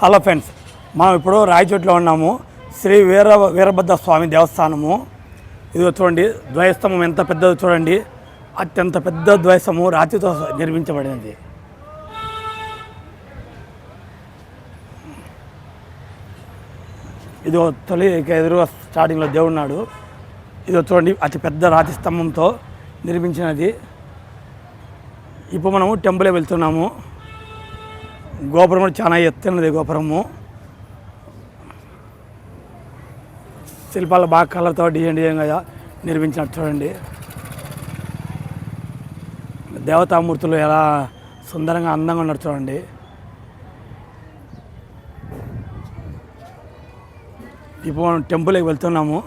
Hello friends, మనం ఇప్పుడు రాయచోట్లో ఉన్నాము. శ్రీ వీరభద్ర స్వామి దేవస్థానము. ఇది చూడండి, ద్వయస్తంభం ఎంత పెద్దదో చూడండి. అత్యంత పెద్ద ద్వయస్తంభము రాతితో నిర్మించబడినది. ఇది తొలి ఎదురుగా స్టార్టింగ్లో దేవుడు ఉన్నాడు. ఇది చూడండి, అతి పెద్ద రాతి స్తంభంతో నిర్మించినది. ఇప్పుడు మనము టెంపులే వెళ్తున్నాము. గోపురం కూడా చాలా ఎత్తున్నది. గోపురము శిల్పాలు బాగా కలర్తో డిజైన్గా నిర్మించినట్టు చూడండి. దేవతామూర్తులు ఎలా సుందరంగా అందంగా ఉన్నారు చూడండి. ఇప్పుడు మనం టెంపుల్కి వెళ్తున్నాము.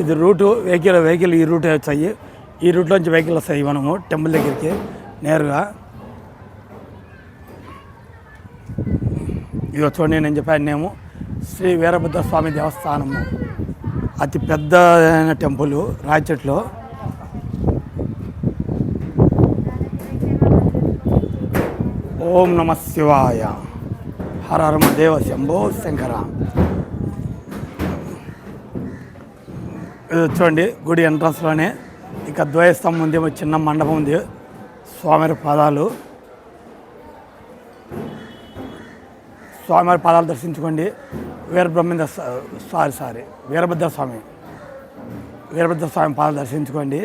ఇది రూటు వెహికల్ ఈ రూట్ వచ్చాయి. ఈ రూట్లోంచి వెహికల్ వస్తాయి మనము టెంపుల్ దగ్గరికి నేరుగా. ఇది చూడండి, నేను చెప్పాను నేము శ్రీ వీరభద్ర స్వామి దేవస్థానము. అతి పెద్ద టెంపుల్ రాయచోట్లో. ఓం నమ శివాయ, హర హర మహాదేవ, శంభో శంకర. ఇది చూడండి, గుడి ఎంట్రన్స్లోనే ఇక ద్వయస్తంభం ఉంది, చిన్న మండపం ఉంది. స్వామివారి పాదాలు దర్శించుకోండి. వీరభద్ర స్వామి పాదాలు దర్శించుకోండి.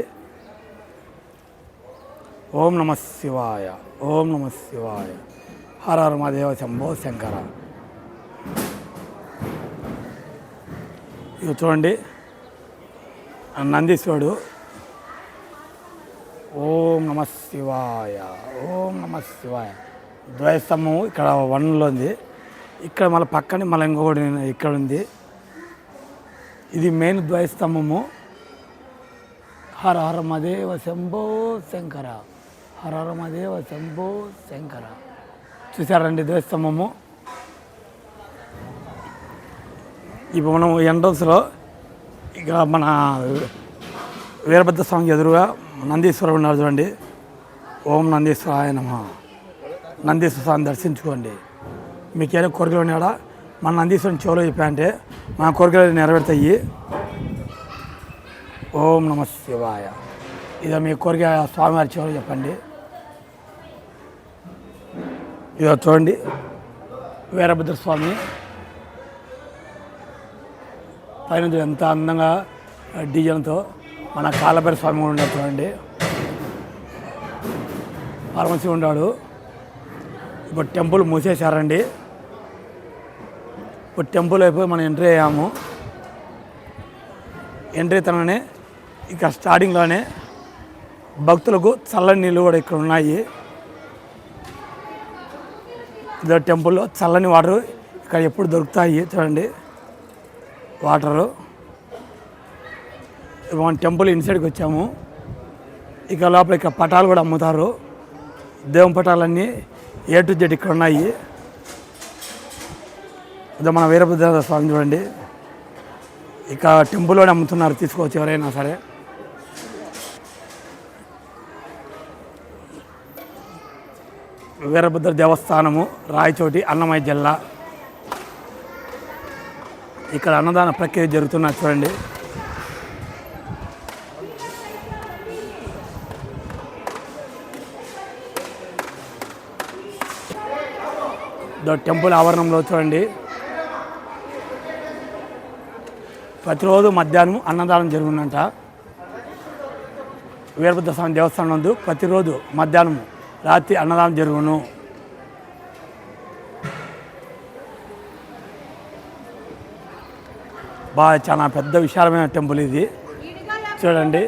ఓం నమ శివాయ, ఓం నమ శివాయ, హర హర మహాదేవ, శంభో శంకర. ఇవి చూడండి, నందీశ్వరుడు. ఓం నమ శివాయ, ఓం నమ శివాయ. ద్వయస్తంభము ఇక్కడ 1లో ఉంది. ఇక్కడ మళ్ళీ పక్కనే మళ్ళీ ఇంకొకటి ఇక్కడ ఉంది. ఇది మెయిన్ ద్వయస్తంభము. హర హర మహాదేవ, శంభో శంకర, హర హర మహాదేవ, శంభో శంకర. చూసారండి ద్వయస్తంభము. ఇప్పుడు మనం ఎంట్రన్స్లో ఇక మన వీరభద్ర స్వామికి ఎదురుగా నందీశ్వరుడు ఉన్నారు చూడండి. ఓం నందీశ్వరాయ నమః. నందీశ్వర స్వామిని దర్శించుకోండి. మీకు ఏదో కోరికలు ఉన్నాడా మన నందీశ్వరుని చెవులో చెప్పాయంటే మన కోరికలు నెరవేరుతాయి. ఓం నమ శివాయ. ఇదో మీ కోరిక స్వామివారి చెవులో చెప్పండి. ఇదో చూడండి, వీరభద్ర స్వామి పైన ఎంత అందంగా డిజైన్తో మన కాళ్ళభైరవ స్వామి కూడా ఉన్నాడు చూడండి. పరమశివుడు ఉన్నాడు. ఇప్పుడు టెంపుల్ మూసేశారండి. ఇప్పుడు టెంపుల్ అయిపోయి మనం ఎంట్రీ అయ్యాము. ఎంట్రీ తననే ఇక స్టార్టింగ్లోనే భక్తులకు చల్లని నీళ్ళు కూడా ఇక్కడ ఉన్నాయి. ఇదో టెంపుల్లో చల్లని వాటర్ ఇక్కడ ఎప్పుడు దొరుకుతాయి చూడండి. వాటరు మనం టెంపుల్ ఇన్సైడ్కి వచ్చాము. ఇక లోపల ఇక పటాలు కూడా అమ్ముతారు. దేవుని పటాలన్నీ A to Z ఇక్కడ ఉన్నాయి. ఇదో మన వీరభద్ర స్వామి చూడండి. ఇక టెంపుల్లోనే అమ్ముతున్నారు, తీసుకోవచ్చు ఎవరైనా సరే. వీరభద్ర దేవస్థానము, రాయచోటి, అన్నమయ్య జిల్లా. ఇక్కడ అన్నదాన ప్రక్రియ జరుగుతున్నది చూడండి. టెంపుల్ ఆవరణంలో చూడండి, ప్రతిరోజు మధ్యాహ్నం అన్నదానం జరుగునంట. వీరభద్ర స్వామి దేవస్థానం నందు ప్రతిరోజు మధ్యాహ్నం రాత్రి అన్నదానం జరుగును. బాగా చాలా పెద్ద విశాలమైన టెంపుల్ ఇది. చూడండి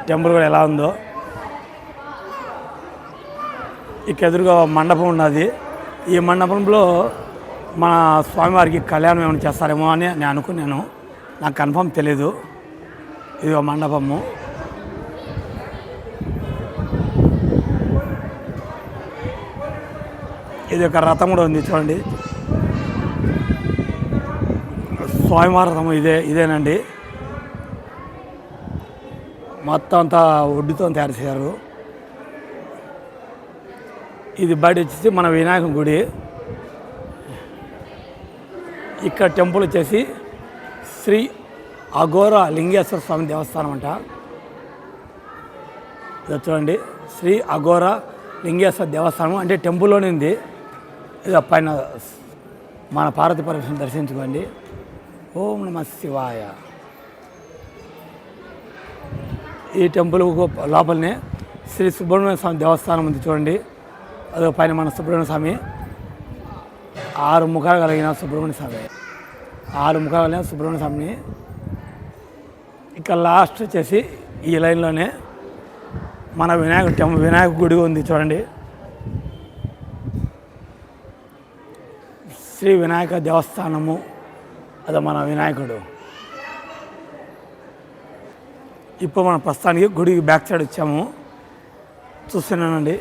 టెంపుల్ కూడా ఎలా ఉందో. ఇక ఎదురుగా మండపం ఉన్నది. ఈ మండపంలో మన స్వామివారికి కళ్యాణం ఏమైనా చేస్తారేమో అని నేను అనుకున్నాను. నాకు కన్ఫర్మ్ తెలీదు. ఇది ఒక మండపము. ఇది ఒక రథం కూడా ఉంది చూడండి. స్వామివారి రథము ఇదేనండి. మొత్తం అంతా వుడ్డుతో తయారు చేశారు. ఇది బయట వచ్చేసి మన వినాయక గుడి. ఇక్కడ టెంపుల్ వచ్చేసి శ్రీ అఘోర లింగేశ్వర స్వామి దేవస్థానం అంట. ఇది చూడండి, శ్రీ అఘోర లింగేశ్వర దేవస్థానం అంటే టెంపుల్లోనే ఉంది. ఇది పైన మన పార్వతీ పరమేశ్వరుని దర్శించుకోండి. ఓం నమ శివాయ. ఈ టెంపుల్ లోపలనే శ్రీ సుబ్రహ్మణ్య స్వామి దేవస్థానం ఉంది చూడండి. అది పైన మన సుబ్రహ్మణ్య స్వామి 6 ముఖాలు కలిగిన సుబ్రహ్మణ్య స్వామి, 6 ముఖాలు కలిగిన సుబ్రహ్మణ్య స్వామిని. ఇక్కడ లాస్ట్ వచ్చేసి ఈ లైన్లోనే మన వినాయక గుడి ఉంది చూడండి. శ్రీ వినాయక దేవస్థానము, అది మన వినాయకుడు. ఇప్పుడు మనం ప్రస్తుతానికి గుడికి బ్యాక్ సైడ్ వచ్చాము, చూస్తున్నానండి.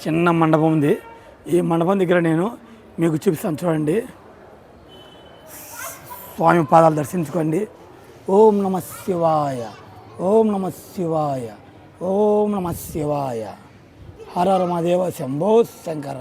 చిన్న మండపం ఉంది. ఈ మండపం దగ్గర నేను మీకు చూపిస్తాను చూడండి. స్వామి పాదాలు దర్శించుకోండి. ఓం నమ శివాయ, ఓం నమ శివాయ, ఓం నమ శివాయ. హర హర మహాదేవ శంభో శంకర.